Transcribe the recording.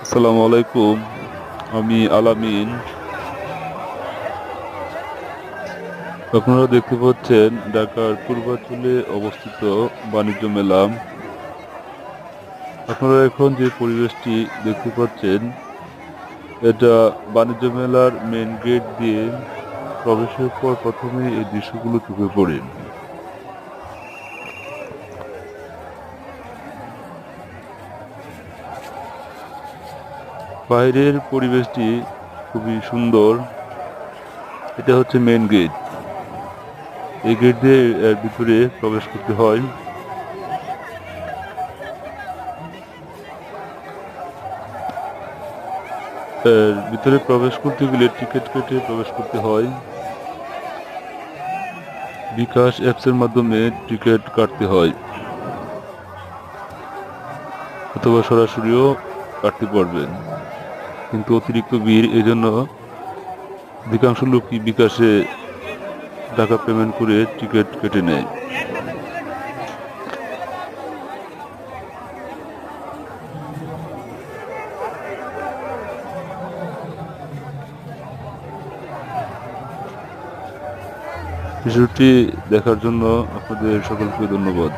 আসসালামু আলাইকুম। আমি আলামিন। আপনারা দেখতে পাচ্ছেন ঢাকার পূর্বাঞ্চলে অবস্থিত বাণিজ্য মেলা। আপনারা এখন যে পরিবেশটি দেখতে পাচ্ছেন, এটা বাণিজ্য মেলার মেন গেট দিয়ে প্রবেশের পর প্রথমে এই দৃশ্যগুলো চোখে পড়ে। বাইরের পরিবেশটি খুবই সুন্দর। এটা হচ্ছে মেন গেট। এই গেট দিয়ে এর ভিতরে প্রবেশ করতে হয়। এর ভিতরে প্রবেশ করতে গেলে টিকিট কেটে প্রবেশ করতে হয়। বিকাশ অ্যাপসের মাধ্যমে টিকিট কাটতে হয়, অথবা সরাসরিও কাটতে পারবেন। কিন্তু অতিরিক্ত ভিড়, এজন্য অধিকাংশ লোকই বিকাশে টাকা পেমেন্ট করে টিকিট কেটে নেয়। বিষয়টি দেখার জন্য আপনাদের সকলকে ধন্যবাদ।